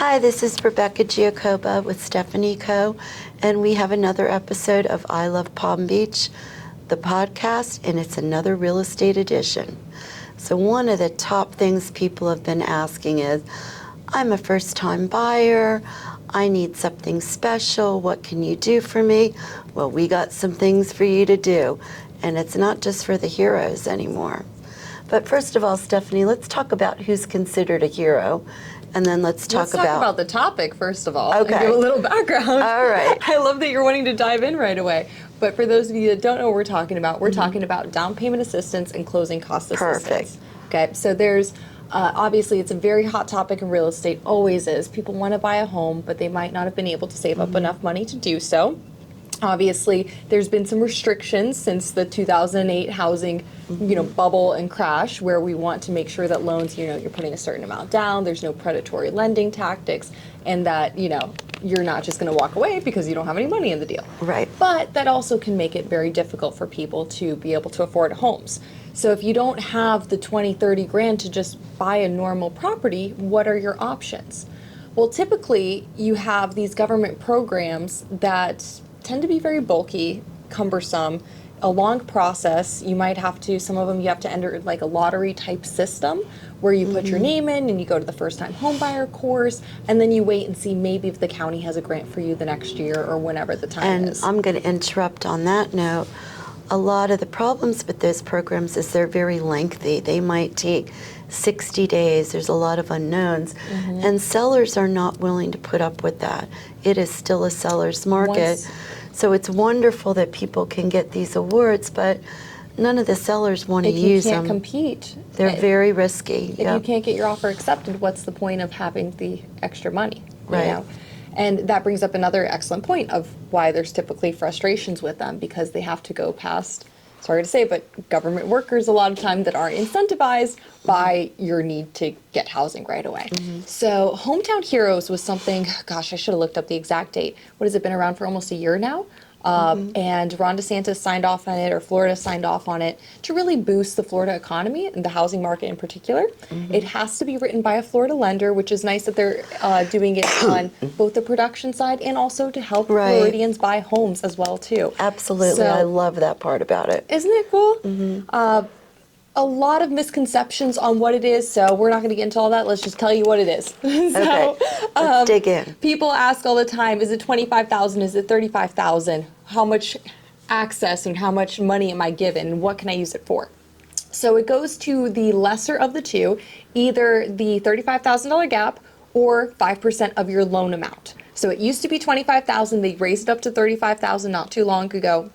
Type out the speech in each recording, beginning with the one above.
Hi, this is Rebecca Giacoba with Stephanie Co., and we have another episode of I Love Palm Beach, the podcast, and it's another real estate edition. So one of the top things people have been asking is, I'm a first-time buyer, I need something special, what can you do for me? Well, we got some things for you to do, and it's not just for the heroes anymore. But first of all, Stephanie, let's talk about who's considered a hero, and then let's talk about the topic first of all. Okay. And give a little background. All right. I love that you're wanting to dive in right away. But for those of you that don't know what we're talking about, we're talking about down payment assistance and closing cost assistance. Perfect. Okay, so there's obviously it's a very hot topic in real estate, always is. People want to buy a home, but they might not have been able to save up enough money to do so. Obviously, there's been some restrictions since the 2008 housing, bubble and crash, where we want to make sure that loans, you're putting a certain amount down, there's no predatory lending tactics, and that, you're not just going to walk away because you don't have any money in the deal. Right. But that also can make it very difficult for people to be able to afford homes. So if you don't have the 20, 30 grand to just buy a normal property, what are your options? Well, typically you have these government programs that tend to be very bulky, cumbersome, a long process. You might have to, some of them you have to enter like a lottery type system where you put your name in and you go to the first time home buyer course, and then you wait and see maybe if the county has a grant for you the next year or whenever the time is. And I'm going to interrupt on that note. A lot of the problems with those programs is they're very lengthy. They might take 60 days. There's a lot of unknowns. And sellers are not willing to put up with that. It is still a seller's market. So it's wonderful that people can get these awards, but none of the sellers want to use them. If you can't compete. They're very risky. If you can't get your offer accepted, what's the point of having the extra money? Right. And that brings up another excellent point of why there's typically frustrations with them, because they have to go past, sorry to say, but government workers a lot of time that are incentivized by your need to get housing right away. So Hometown Heroes was something, gosh, I should have looked up the exact date. What has it been around for almost a year now? And Ron DeSantis signed off on it, or Florida signed off on it, to really boost the Florida economy and the housing market in particular. It has to be written by a Florida lender, which is nice that they're doing it on both the production side and also to help Floridians buy homes as well too. Absolutely, So, I love that part about it. Isn't it cool? A lot of misconceptions on what it is, so we're not going to get into all that. Let's just tell you what it is. Okay, let's dig in. People ask all the time, is it $25,000? Is it $35,000? How much access and how much money am I given? And what can I use it for? So it goes to the lesser of the two, either the $35,000 gap or 5% of your loan amount. So it used to be $25,000. They raised it up to $35,000 not too long ago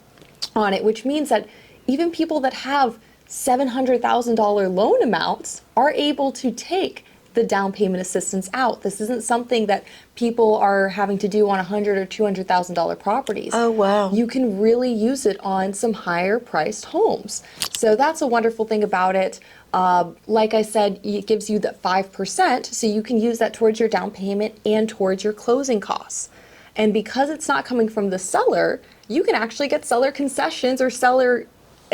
on it, which means that even people that have $700,000 loan amounts are able to take the down payment assistance out. This isn't something that people are having to do on $100,000 or $200,000 properties. Oh, wow. You can really use it on some higher priced homes. So that's a wonderful thing about it. Like I said, it gives you that 5%, so you can use that towards your down payment and towards your closing costs. And because it's not coming from the seller, you can actually get seller concessions or seller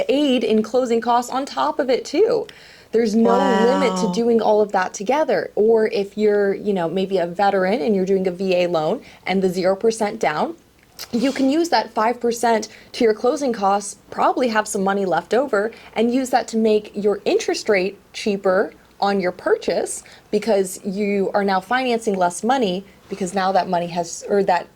aid in closing costs on top of it too. There's no limit to doing all of that together. Or if you're, maybe a veteran and you're doing a VA loan and the 0% down, you can use that 5% to your closing costs, probably have some money left over, and use that to make your interest rate cheaper on your purchase, because you are now financing less money, because now that money has, or that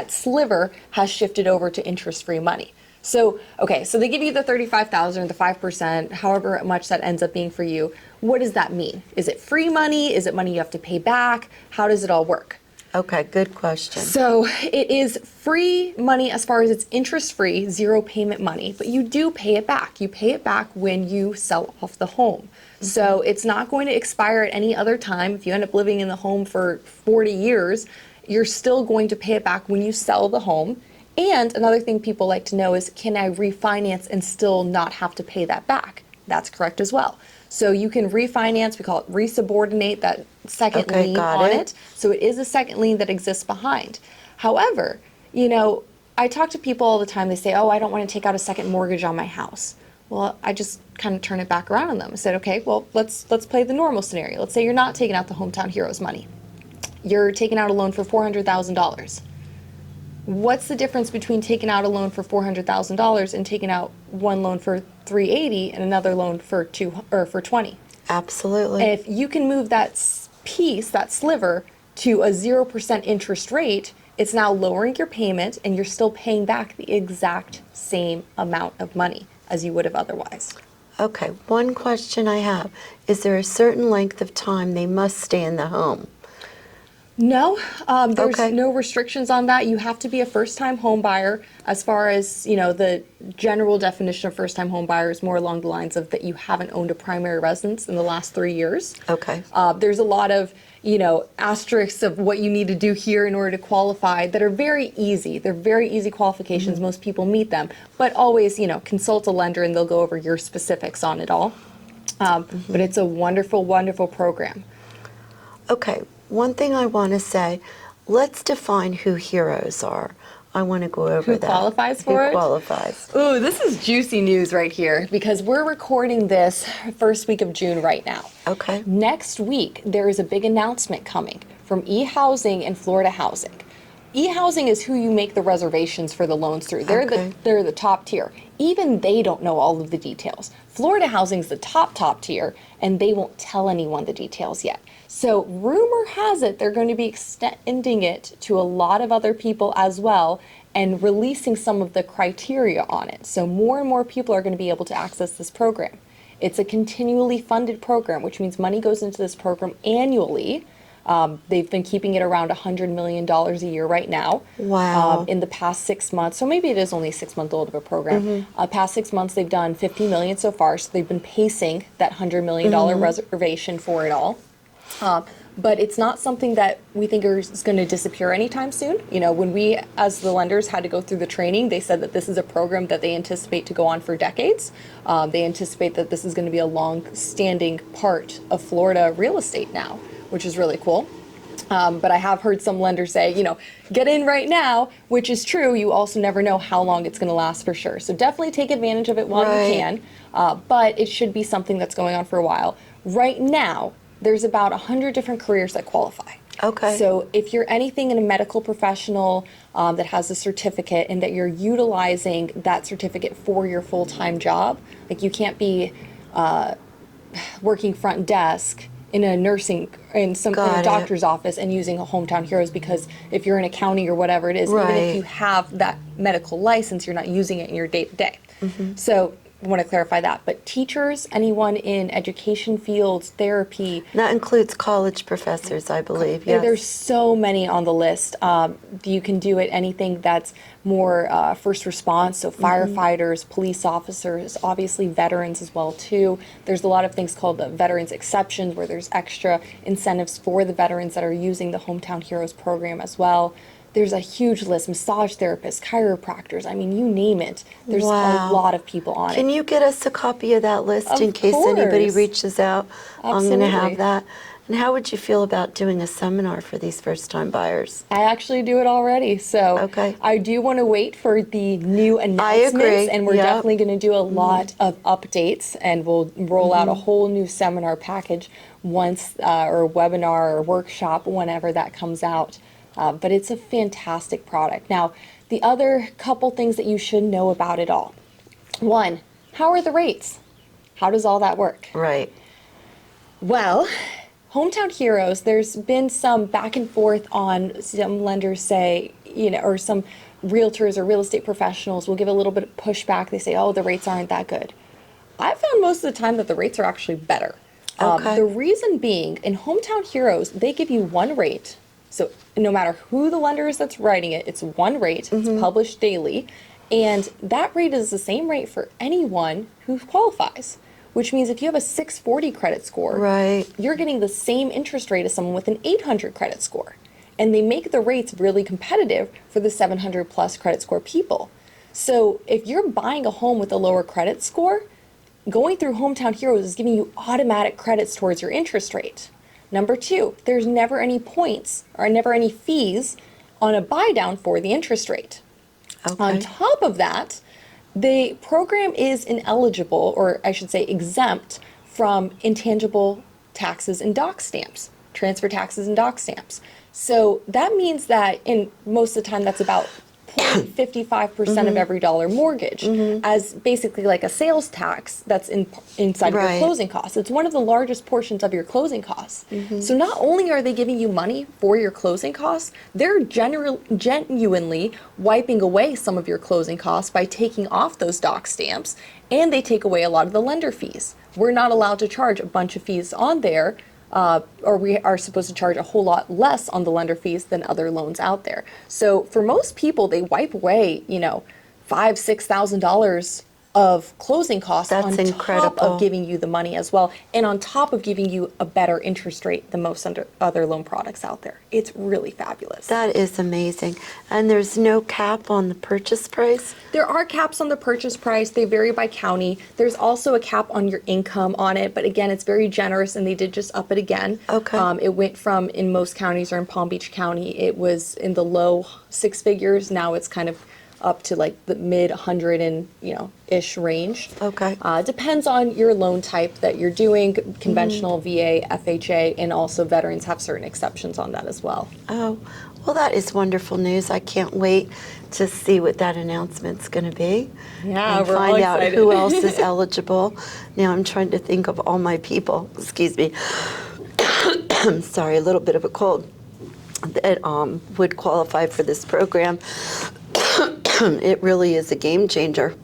sliver has shifted over to interest-free money. So, okay, so they give you the $35,000, the 5%, however much that ends up being for you. What does that mean? Is it free money? Is it money you have to pay back? How does it all work? Okay, good question. So it is free money as far as it's interest-free, zero payment money, but you do pay it back. You pay it back when you sell off the home. So it's not going to expire at any other time. If you end up living in the home for 40 years, you're still going to pay it back when you sell the home. And another thing people like to know is, can I refinance and still not have to pay that back? That's correct as well. So you can refinance, we call it resubordinate, that second lien on it. So it is a second lien that exists behind. However, I talk to people all the time, they say, oh, I don't want to take out a second mortgage on my house. Well, I just kind of turn it back around on them and said, okay, well, let's play the normal scenario. Let's say you're not taking out the Hometown Heroes money. you're taking out a loan for $400,000. What's the difference between taking out a loan for $400,000 and taking out one loan for $380 and another loan for $20? Absolutely. If you can move that piece, that sliver, to a 0% interest rate, it's now lowering your payment and you're still paying back the exact same amount of money as you would have otherwise. Okay, one question I have. Is there a certain length of time they must stay in the home? No, there's Okay. no restrictions on that. You have to be a first-time home buyer. As far as, the general definition of first-time home buyer is more along the lines of that you haven't owned a primary residence in the last 3 years. Okay. There's a lot of, asterisks of what you need to do here in order to qualify that are very easy. They're very easy qualifications. Most people meet them. But always, consult a lender and they'll go over your specifics on it all. But it's a wonderful, wonderful program. Okay, one thing I want to say, let's define who heroes are. I want to go over Who that. qualifies for it? Who qualifies. Ooh, this is juicy news right here because we're recording this first week of June right now. Okay. Next week, there is a big announcement coming from eHousing and Florida Housing. eHousing is who you make the reservations for the loans through. They're Okay. they're the top tier. Even they don't know all of the details. Florida Housing's the top tier, and they won't tell anyone the details yet. So rumor has it they're going to be extending it to a lot of other people as well and releasing some of the criteria on it. So more and more people are going to be able to access this program. It's a continually funded program, which means money goes into this program annually. They've been keeping it around $100 million a year right now. Wow. In the past 6 months, so maybe it is only 6 months old of a program. Past 6 months, they've done $50 million so far, so they've been pacing that $100 million reservation for it all. But it's not something that we think is going to disappear anytime soon. When we, as the lenders, had to go through the training, they said that this is a program that they anticipate to go on for decades. They anticipate that this is going to be a long-standing part of Florida real estate now, which is really cool. But I have heard some lenders say, get in right now, which is true. You also never know how long it's going to last for sure. So definitely take advantage of it while you can. But it should be something that's going on for a while. Right now, there's about 100 different careers that qualify. Okay. So if you're anything in a medical professional that has a certificate and that you're utilizing that certificate for your full-time job, like you can't be working front desk in a in a doctor's office and using a Hometown Heroes, because if you're in accounting or whatever it is, even if you have that medical license, you're not using it in your day-to-day. So I want to clarify that. But teachers, anyone in education fields, therapy. That includes college professors, I believe. Yes. There's so many on the list. You can do it anything that's more first response, so firefighters, police officers, obviously veterans as well too. There's a lot of things called the veterans exceptions where there's extra incentives for the veterans that are using the Hometown Heroes program as well. There's a huge list, massage therapists, chiropractors, I mean, you name it. There's a lot of people on it. Can you get us a copy of that list Of in case anybody course. reaches out? I'm going to Absolutely. have that. And how would you feel about doing a seminar for these first-time buyers? I actually do it already, so Okay. I do want to wait for the new announcements, agree. and we're Yep. definitely going to do a lot of updates, and we'll roll out a whole new seminar package once, or a webinar or workshop, whenever that comes out. But it's a fantastic product. Now, the other couple things that you should know about it all. One, how are the rates? How does all that work? Right. Well, Hometown Heroes, there's been some back and forth on some lenders say, or some realtors or real estate professionals will give a little bit of pushback. They say, oh, the rates aren't that good. I found most of the time that the rates are actually better. Okay. The reason being, in Hometown Heroes, they give you one rate. So no matter who the lender is that's writing it, it's one rate. It's published daily. And that rate is the same rate for anyone who qualifies, which means if you have a 640 credit score, Right. you're getting the same interest rate as someone with an 800 credit score. And they make the rates really competitive for the 700 plus credit score people. So if you're buying a home with a lower credit score, going through Hometown Heroes is giving you automatic credits towards your interest rate. Number two, there's never any points or never any fees on a buy down for the interest rate. Okay. On top of that, the program is ineligible, or I should say exempt, from intangible taxes and dock stamps. transfer taxes and dock stamps. So that means that in most of the time that's about 0.55% of every dollar mortgage as basically like a sales tax that's inside of your closing costs. It's one of the largest portions of your closing costs. So not only are they giving you money for your closing costs, they're genuinely wiping away some of your closing costs by taking off those dock stamps, and they take away a lot of the lender fees. We're not allowed to charge a bunch of fees on there, or we are supposed to charge a whole lot less on the lender fees than other loans out there. So for most people, they wipe away, $5,000-$6,000 of closing costs on top of giving you the money as well, and on top of giving you a better interest rate than most other loan products out there. It's really fabulous. That is amazing. And there's no cap on the purchase price? There are caps on the purchase price. They vary by county. There's also a cap on your income on it, but again, it's very generous, and they did just up it again. Okay. It went from, in most counties, or in Palm Beach County, it was in the low six figures. Now it's kind of up to like the mid 100 and ish range. Okay. Depends on your loan type that you're doing, conventional, VA, FHA, and also veterans have certain exceptions on that as well. Oh, well, that is wonderful news. I can't wait to see what that announcement's going to be. Yeah, and we're all find out excited. who else is eligible. Now I'm trying to think of all my people, excuse me, I'm sorry, a little bit of a cold, that would qualify for this program. It really is a game changer.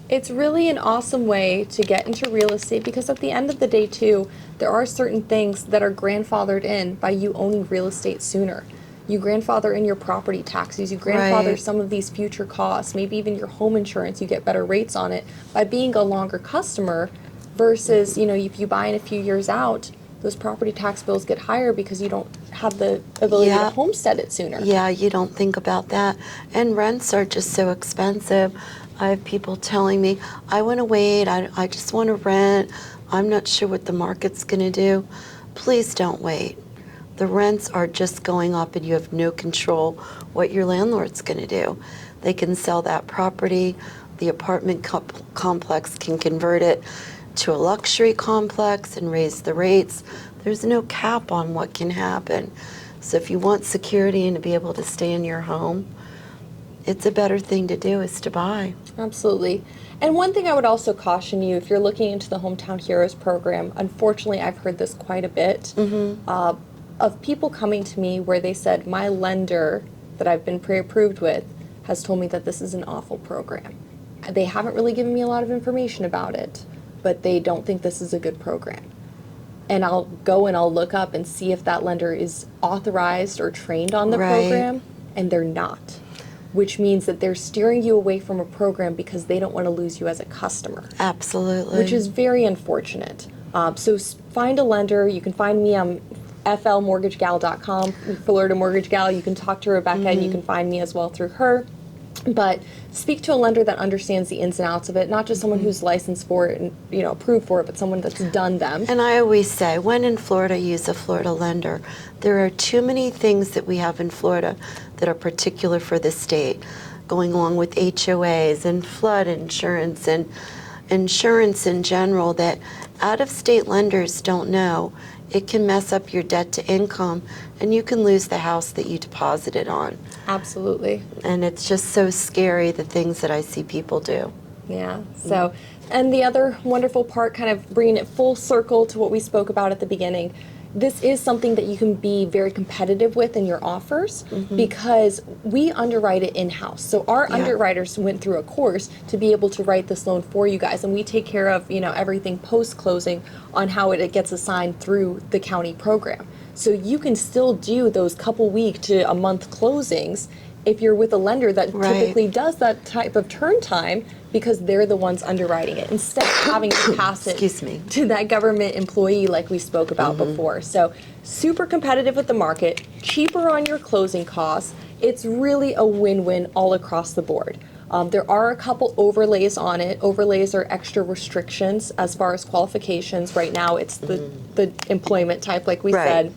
It's really an awesome way to get into real estate, because at the end of the day too, there are certain things that are grandfathered in by you owning real estate sooner. You grandfather in your property taxes, you grandfather some of these future costs, maybe even your home insurance, you get better rates on it by being a longer customer versus, if you buy in a few years out, those property tax bills get higher because you don't have the ability to homestead it sooner. Yeah, you don't think about that. And rents are just so expensive. I have people telling me, I want to wait, I just want to rent, I'm not sure what the market's going to do. Please don't wait. The rents are just going up, and you have no control what your landlord's going to do. They can sell that property, the apartment complex can convert it to a luxury complex and raise the rates. There's no cap on what can happen. So if you want security and to be able to stay in your home, it's a better thing to do is to buy. Absolutely. And one thing I would also caution you, if you're looking into the Hometown Heroes program, unfortunately I've heard this quite a bit, of people coming to me where they said, my lender that I've been pre-approved with has told me that this is an awful program. They haven't really given me a lot of information about it, but they don't think this is a good program. And I'll go and I'll look up and see if that lender is authorized or trained on the program, and they're not, which means that they're steering you away from a program because they don't want to lose you as a customer. Absolutely. Which is very unfortunate. So find a lender. You can find me on flmortgagegal.com, Florida Mortgage Gal. You can talk to Rebecca, and you can find me as well through her. But speak to a lender that understands the ins and outs of it, not just someone who's licensed for it and approved for it, but someone that's done them. And I always say, when in Florida, use a Florida lender. There are too many things that we have in Florida that are particular for the state, going along with HOAs and flood insurance and insurance in general, that out-of-state lenders don't know. It can mess up your debt to income, and you can lose the house that you deposited on. Absolutely. And it's just so scary, the things that I see people do. Yeah. So, and the other wonderful part, kind of bringing it full circle to what we spoke about at the beginning, this is something that you can be very competitive with in your offers, because we underwrite it in-house. So our underwriters went through a course to be able to write this loan for you guys, and we take care of everything post-closing on how it gets assigned through the county program. So you can still do those couple week to a month closings if you're with a lender that typically does that type of turn time, because they're the ones underwriting it, instead of having to pass it to that government employee like we spoke about before. So super competitive with the market, cheaper on your closing costs. It's really a win-win all across the board. There are a couple overlays on it. Overlays are extra restrictions as far as qualifications. Right now it's the employment type, like we said.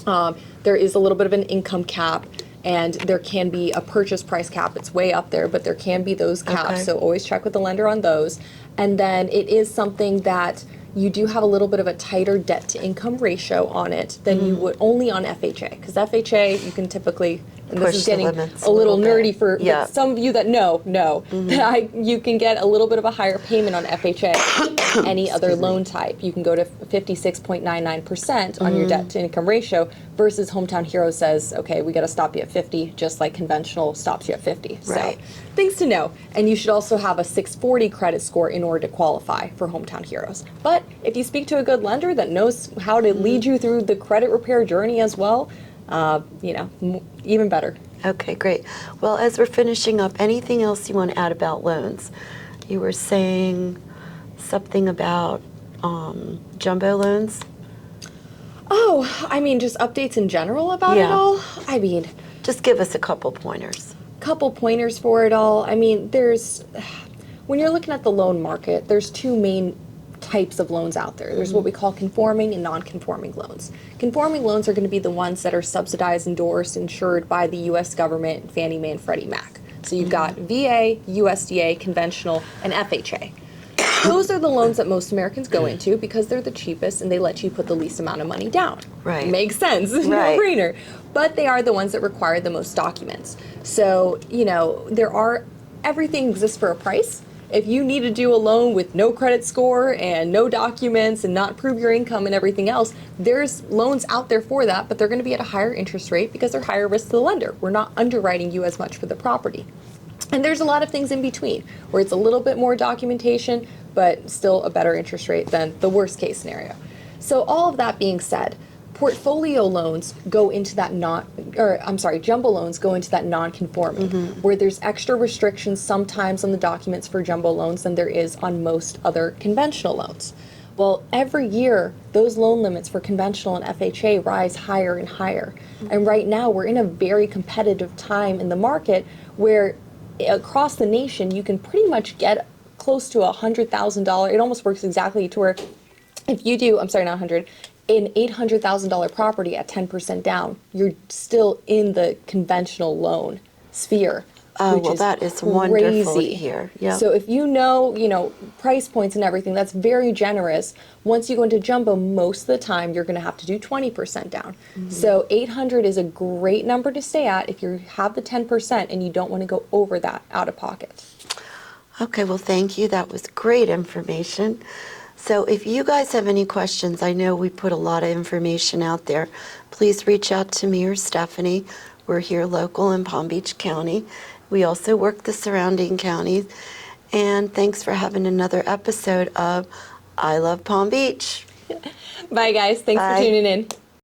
There is a little bit of an income cap, and there can be a purchase price cap. It's way up there, but there can be those caps, so always check with the lender on those. And then it is something that you do have a little bit of a tighter debt to income ratio on it than you would only on FHA. Because FHA, you can typally, and this Push is the getting limits a little bit. nerdy for Yeah. some of you that know, you can get a little bit of a higher payment on FHA than any other loan type. You can go to 56.99% on your debt to income ratio versus Hometown Hero says, okay, we got to stop you at 50, just like conventional stops you at 50. Right. So things to know. And you should also have a 640 credit score in order to qualify for Hometown Heroes. But if you speak to a good lender that knows how to lead you through the credit repair journey as well, even better. Okay, great. Well, as we're finishing up, anything else you want to add about loans? You were saying something about jumbo loans? Oh, I mean, just updates in general about it Yeah. all. I mean, Just give us a couple pointers. couple pointers for it all. I mean, when you're looking at the loan market, there's two main types of loans out there. There's what we call conforming and non-conforming loans. Conforming loans are going to be the ones that are subsidized, endorsed, insured by the U.S. government, Fannie Mae and Freddie Mac. So you've got VA, USDA, conventional, and FHA. Those are the loans that most Americans go into because they're the cheapest and they let you put the least amount of money down. Right. Makes sense. Right. No-brainer. But they are the ones that require the most documents. So, everything exists for a price. If you need to do a loan with no credit score and no documents and not prove your income and everything else, there's loans out there for that, but they're going to be at a higher interest rate because they're higher risk to the lender. We're not underwriting you as much for the property. And there's a lot of things in between where it's a little bit more documentation, but still a better interest rate than the worst case scenario. So all of that being said, portfolio loans go into that jumbo loans go into that non-conforming, where there's extra restrictions sometimes on the documents for jumbo loans than there is on most other conventional loans. Well, every year, those loan limits for conventional and FHA rise higher and higher. And right now, we're in a very competitive time in the market where across the nation, you can pretty much get close to $100,000. It almost works exactly to where if you do, not 100, an $800,000 property at 10% down, you're still in the conventional loan sphere. Oh, which well, is that is wonderful to crazy. hear. Yeah. So if you know, price points and everything, that's very generous. Once you go into jumbo, most of the time you're going to have to do 20% down. So 800 is a great number to stay at if you have the 10% and you don't want to go over that out of pocket. Okay, well, thank you. That was great information. So if you guys have any questions, I know we put a lot of information out there. Please reach out to me or Stephanie. We're here local in Palm Beach County. We also work the surrounding counties. And thanks for having another episode of I Love Palm Beach. Bye, guys. Thanks Bye. for tuning in.